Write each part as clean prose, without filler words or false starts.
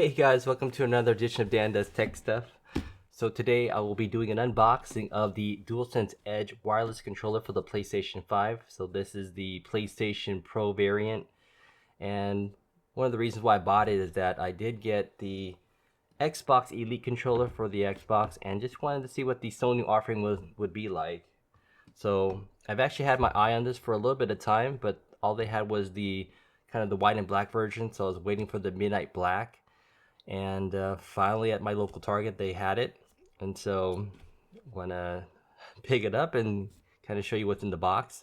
Hey guys, welcome to another edition of Dan Does Tech Stuff. So today I will be doing an unboxing of the DualSense Edge wireless controller for the PlayStation 5. So this is the PlayStation Pro variant, and one of the reasons why I bought it is that I did get the Xbox Elite controller for the Xbox and just wanted to see what the Sony offering would be like. So I've actually had my eye on this for a little bit of time, but all they had was the kind of the white and black version, so I was waiting for the midnight black. And finally at my local Target they had it, and so want to pick it up and kind of show you what's in the box.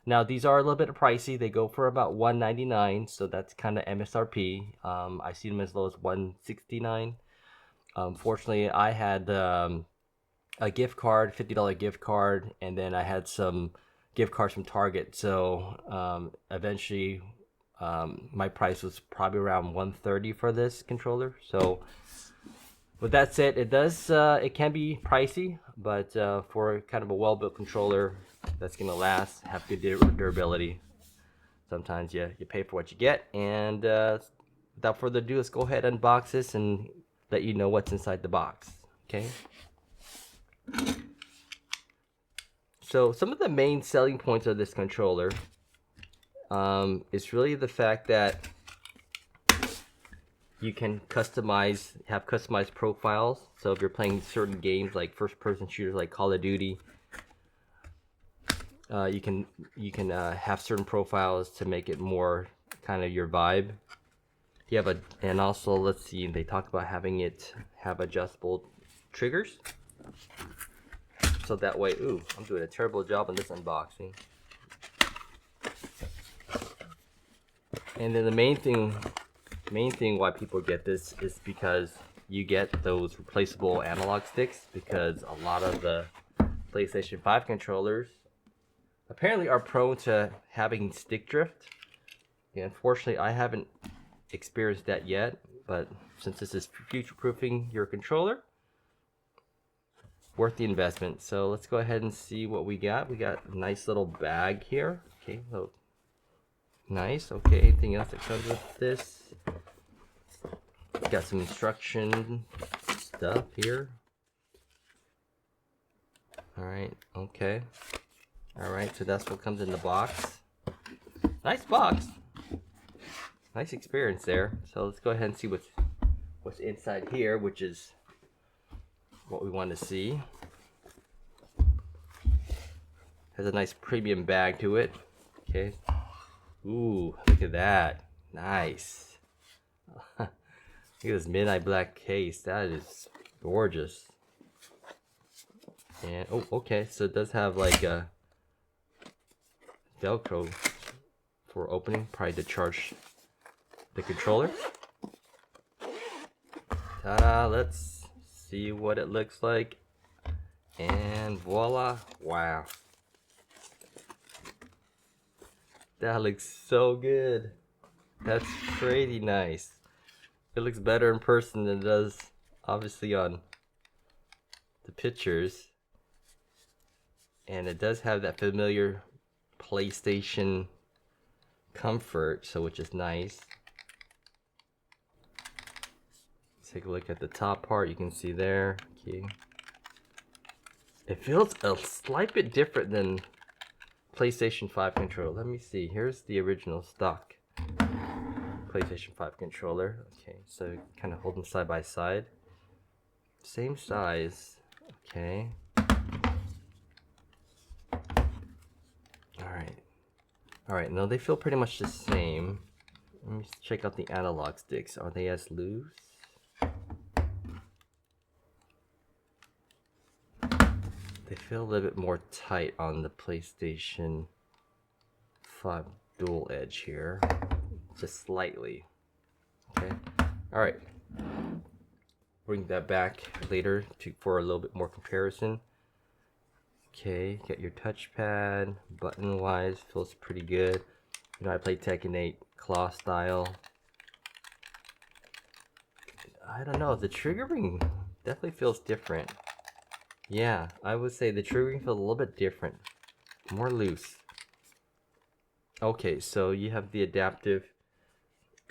Now these are a little bit pricey. They go for about $199, so that's kind of MSRP. I see them as low as $169. Fortunately I had a gift card, $50 gift card, and then I had some gift cards from Target, so eventually my price was probably around $130 for this controller. So with that said, it can be pricey, but for kind of a well-built controller that's gonna last, have good durability, sometimes you pay for what you get. And without further ado, let's go ahead and unbox this and let you know what's inside the box. Okay, so some of the main selling points of this controller is really the fact that you can have customized profiles. So if you're playing certain games like first-person shooters like Call of Duty, you can have certain profiles to make it more kind of your vibe. You have and also, let's see, they talk about having it have adjustable triggers, so that way, ooh, I'm doing a terrible job on this unboxing. And then the main thing why people get this is because you get those replaceable analog sticks, because a lot of the PlayStation 5 controllers apparently are prone to having stick drift. And unfortunately, I haven't experienced that yet, but since this is future-proofing your controller, worth the investment. So let's go ahead and see what we got. We got a nice little bag here. Okay, so nice. Okay, anything else that comes with this? Got some instruction stuff here. Alright, okay. Alright, so that's what comes in the box. Nice box. Nice experience there. So let's go ahead and see what's inside here, which is what we want to see. Has a nice premium bag to it. Okay. Ooh, look at that. Nice. Look at this midnight black case. That is gorgeous. And oh, okay, so it does have like a Velcro for opening, probably to charge the controller. Ta-da, let's see what it looks like. And voila, wow. That looks so good. That's crazy nice. It looks better in person than it does obviously on the pictures. And it does have that familiar PlayStation comfort, so which is nice. Let's take a look at the top part. You can see there. Okay. It feels a slight bit different than PlayStation 5 controller. Let me see. Here's the original stock PlayStation 5 controller. Okay, so kind of hold them side by side. Same size. Okay. Alright, no, they feel pretty much the same. Let me check out the analog sticks. Are they as loose? They feel a little bit more tight on the PlayStation 5 Dual Edge here. Just slightly. Okay. Alright. Bring that back later for a little bit more comparison. Okay, get your touchpad. Button wise, feels pretty good. You know, I play Tekken 8 claw style. I don't know, the triggering definitely feels different. Yeah, I would say the triggering feels a little bit different. More loose. Okay, so you have the adaptive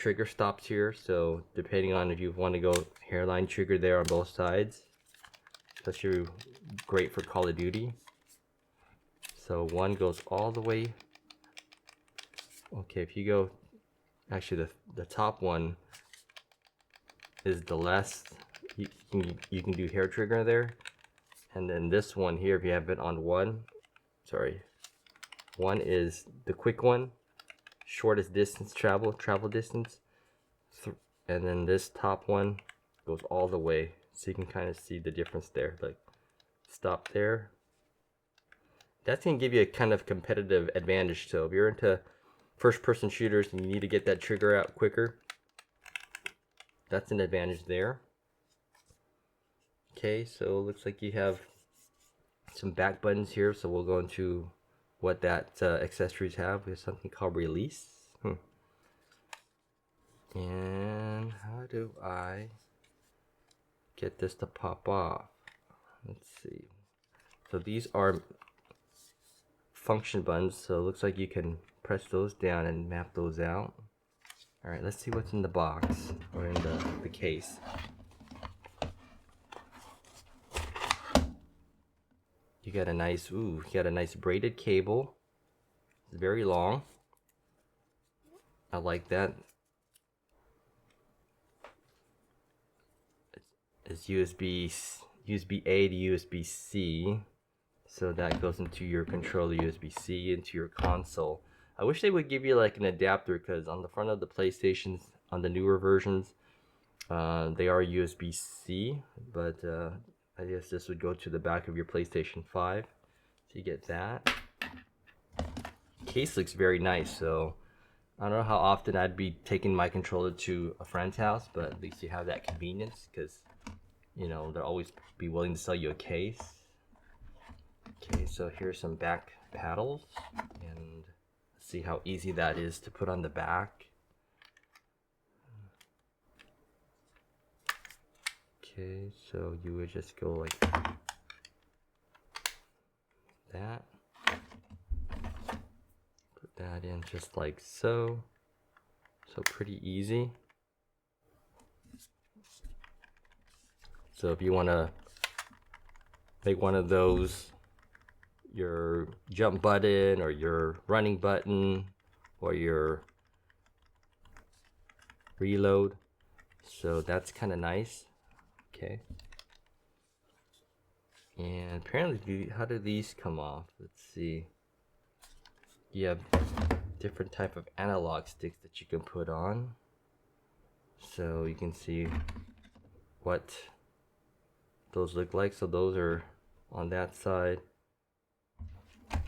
trigger stops here, so depending on if you want to go hairline trigger there on both sides, especially great for Call of Duty. So one goes all the way. Okay, if you go, actually the top one is the less you can do hair trigger there, and then this one here, if you have it on one is the quick one, shortest distance travel distance, and then this top one goes all the way, so you can kind of see the difference there. Like, stop there. That's gonna give you a kind of competitive advantage. So if you're into first-person shooters and you need to get that trigger out quicker, that's an advantage there. Okay, so it looks like you have some back buttons here, so we'll go into what that accessories have. We have something called release. And how do I get this to pop off? Let's see. So these are function buttons, so it looks like you can press those down and map those out. All right, let's see what's in the box or in the case. You got a nice, braided cable. It's very long. I like that. It's USB A to USB-C. So that goes into your controller, USB-C into your console. I wish they would give you like an adapter, because on the front of the PlayStations, on the newer versions, they are USB-C, but I guess this would go to the back of your PlayStation 5. So you get that. Case looks very nice, so I don't know how often I'd be taking my controller to a friend's house, but at least you have that convenience, because you know they'll always be willing to sell you a case. Okay, so here's some back paddles, and see how easy that is to put on the back. Okay, so you would just go like that. Put that in just like so. So pretty easy. So if you want to make one of those your jump button or your running button or your reload, so that's kind of nice. Okay, and apparently, how do these come off? Let's see. You have different type of analog sticks that you can put on, so you can see what those look like. So those are on that side, so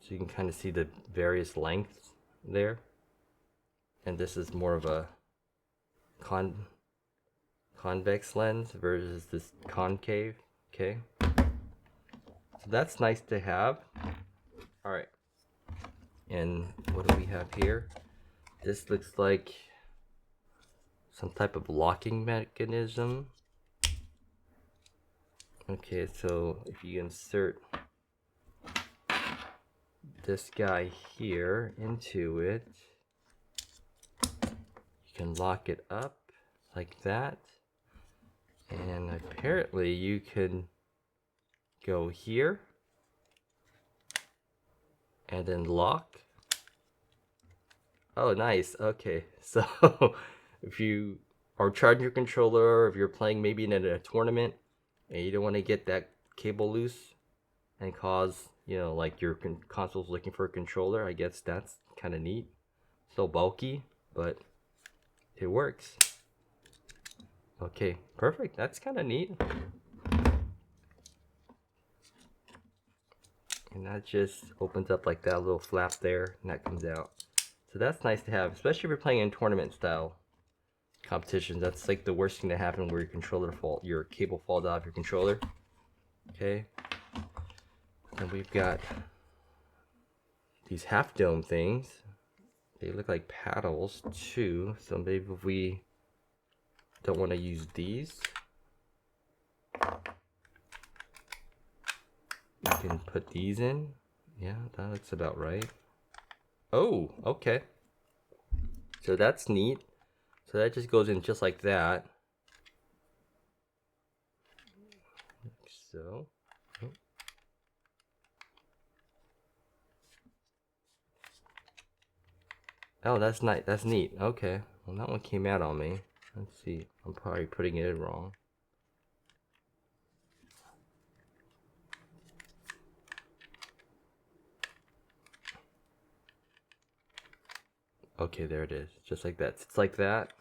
you can kind of see the various lengths there. And this is more of a convex lens versus this concave. Okay, so that's nice to have. All right, and what do we have here? This looks like some type of locking mechanism. Okay, so if you insert this guy here into it, you can lock it up like that. And apparently you can go here and then lock. Oh, nice. Okay, so if you are charging your controller, or if you're playing maybe in a tournament and you don't want to get that cable loose and cause, you know, like your console's looking for a controller, I guess that's kind of neat. So bulky, but it works. Okay, perfect. That's kind of neat. And that just opens up like that little flap there, and that comes out. So that's nice to have, especially if you're playing in tournament style competitions. That's like the worst thing to happen, where your cable falls off your controller. Okay. And we've got these half dome things. They look like paddles too. So maybe if we don't want to use these, you can put these in. Yeah, that looks about right. Oh, okay. So that's neat. So that just goes in just like that. Like so. Oh, that's nice. That's neat. Okay. Well, that one came out on me. Let's see. I'm probably putting it wrong. Okay, there it is. Just like that. It's like that.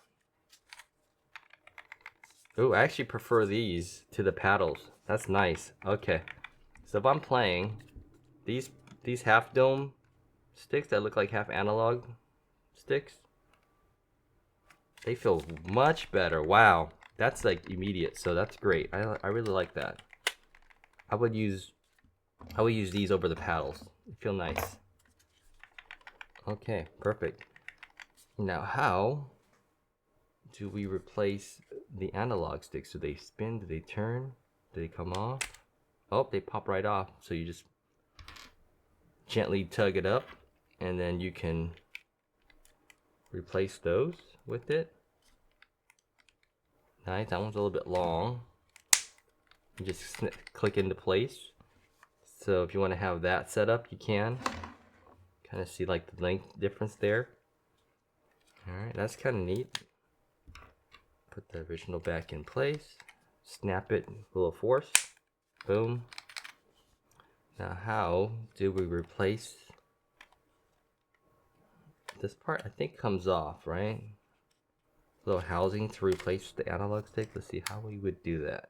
Oh, I actually prefer these to the paddles. That's nice. Okay. So if I'm playing, these half dome sticks that look like half analog sticks, they feel much better. Wow. That's like immediate. So that's great. I really like that. I would use these over the paddles. They feel nice. Okay, perfect. Now, how do we replace the analog sticks? Do they spin? Do they turn? Do they come off? Oh, they pop right off. So you just gently tug it up, and then you can replace those with it. Nice. That one's a little bit long. You just click into place. So if you want to have that set up, you can. Kind of see like the length difference there. Alright, that's kind of neat. Put the original back in place. Snap it with a little force. Boom. Now how do we replace this part? I think comes off, right? Little housing to replace the analog stick. Let's see how we would do that.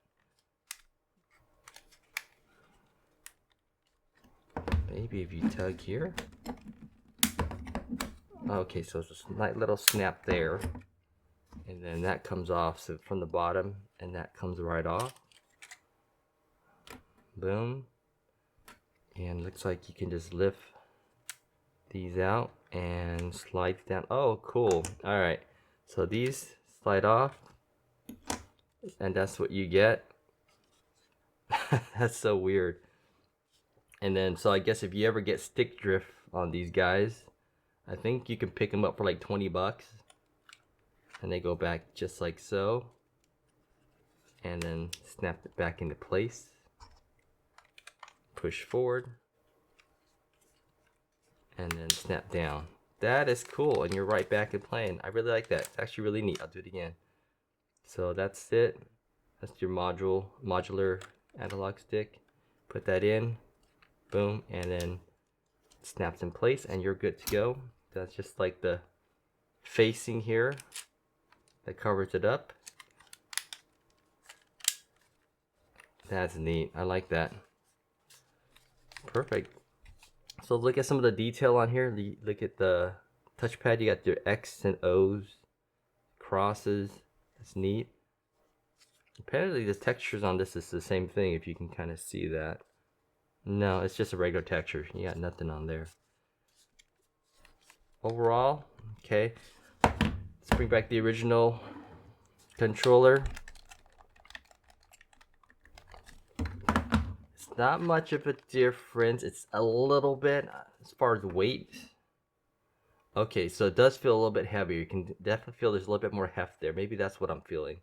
Maybe if you tug here. Okay, so it's a slight little snap there, and then that comes off so from the bottom, and that comes right off. Boom. And looks like you can just lift these out and slide down. Oh, cool. All right, so these slide off, and that's what you get. That's so weird. And then, so I guess if you ever get stick drift on these guys, I think you can pick them up for like 20 bucks. And they go back just like so. And then snap it back into place. Push forward. And then snap down. That is cool. And you're right back in playing. I really like that. It's actually really neat. I'll do it again. So that's it. That's your modular analog stick. Put that in. Boom. And then it snaps in place and you're good to go. That's just like the facing here that covers it up. That's neat. I like that. Perfect. So look at some of the detail on here. Look at the touchpad. You got your X and O's, crosses. That's neat. Apparently the textures on this is the same thing, if you can kind of see that. No, it's just a regular texture. You got nothing on there. Overall, okay, let's bring back the original controller. It's not much of a difference. It's a little bit as far as weight. Okay, so it does feel a little bit heavier. You can definitely feel there's a little bit more heft there. Maybe that's what I'm feeling.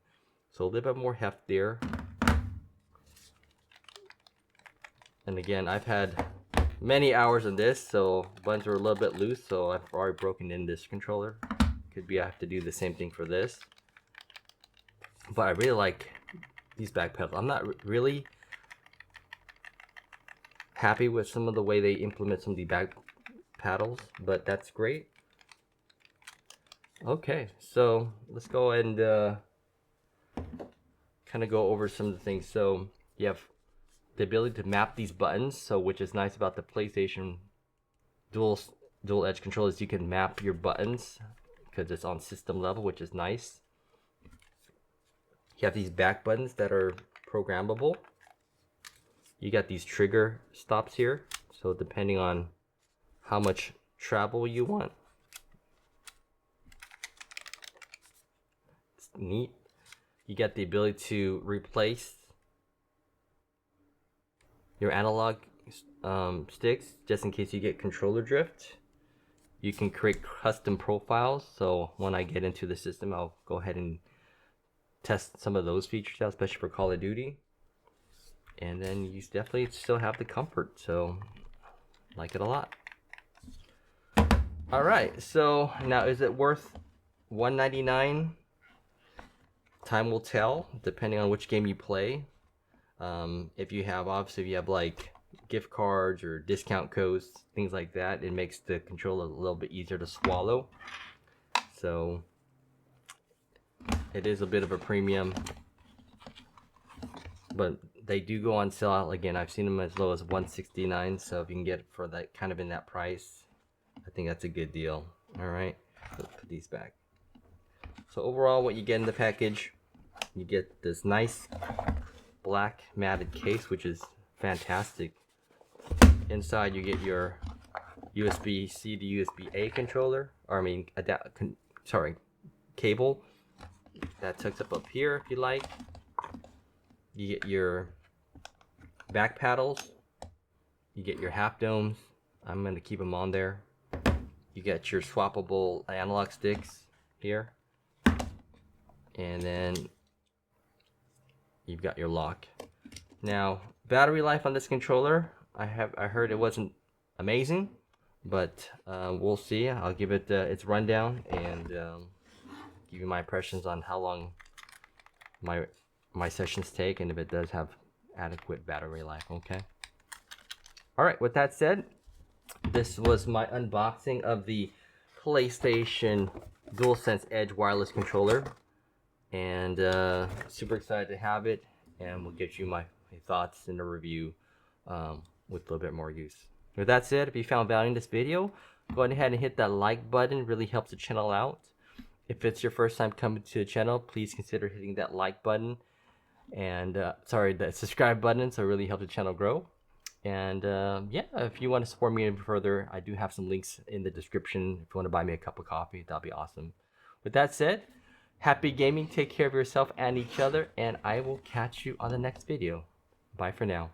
So a little bit more heft there. And again, I've had many hours on this, so buttons are a little bit loose, so I've already broken in this controller. Could be I have to do the same thing for this. But I really like these back pedals. I'm not really happy with some of the way they implement some of the back paddles, but that's great. Okay, so let's go and kind of go over some of the things. So you have the ability to map these buttons, so which is nice about the PlayStation dual edge controllers. You can map your buttons because it's on system level, which is nice. You have these back buttons that are programmable. You got these trigger stops here, so depending on how much travel you want. It's neat. You got the ability to replace your analog sticks just in case you get controller drift. You can create custom profiles. So when I get into the system, I'll go ahead and test some of those features out, especially for Call of Duty. And then you definitely still have the comfort. So like it a lot. All right. So now, is it worth $199? Time will tell, depending on which game you play. If you have like gift cards or discount codes, things like that, it makes the controller a little bit easier to swallow. So it is a bit of a premium, but they do go on sale. Again, I've seen them as low as $169. So if you can get it for that kind of in that price, I think that's a good deal. All right, let's put these back. So overall, what you get in the package, you get this nice black matted case, which is fantastic. Inside you get your USB-C to USB-A controller, or I mean, cable that tucks up here if you like. You get your back paddles. You get your half domes. I'm going to keep them on there. You get your swappable analog sticks here. And then you've got your lock. Now, battery life on this controller, I heard it wasn't amazing, but we'll see. I'll give it its rundown and give you my impressions on how long my sessions take, and if it does have adequate battery life. Okay. All right. With that said, this was my unboxing of the PlayStation DualSense Edge wireless controller. And super excited to have it, and we'll get you my thoughts in the review with a little bit more use. With that said, if you found value in this video, go ahead and hit that like button. It really helps the channel out. If it's your first time coming to the channel, please consider hitting that like button and the subscribe button, so it really helps the channel grow. And yeah, if you want to support me even further, I do have some links in the description. If you want to buy me a cup of coffee, that'll be awesome. With that said, happy gaming, take care of yourself and each other, and I will catch you on the next video. Bye for now.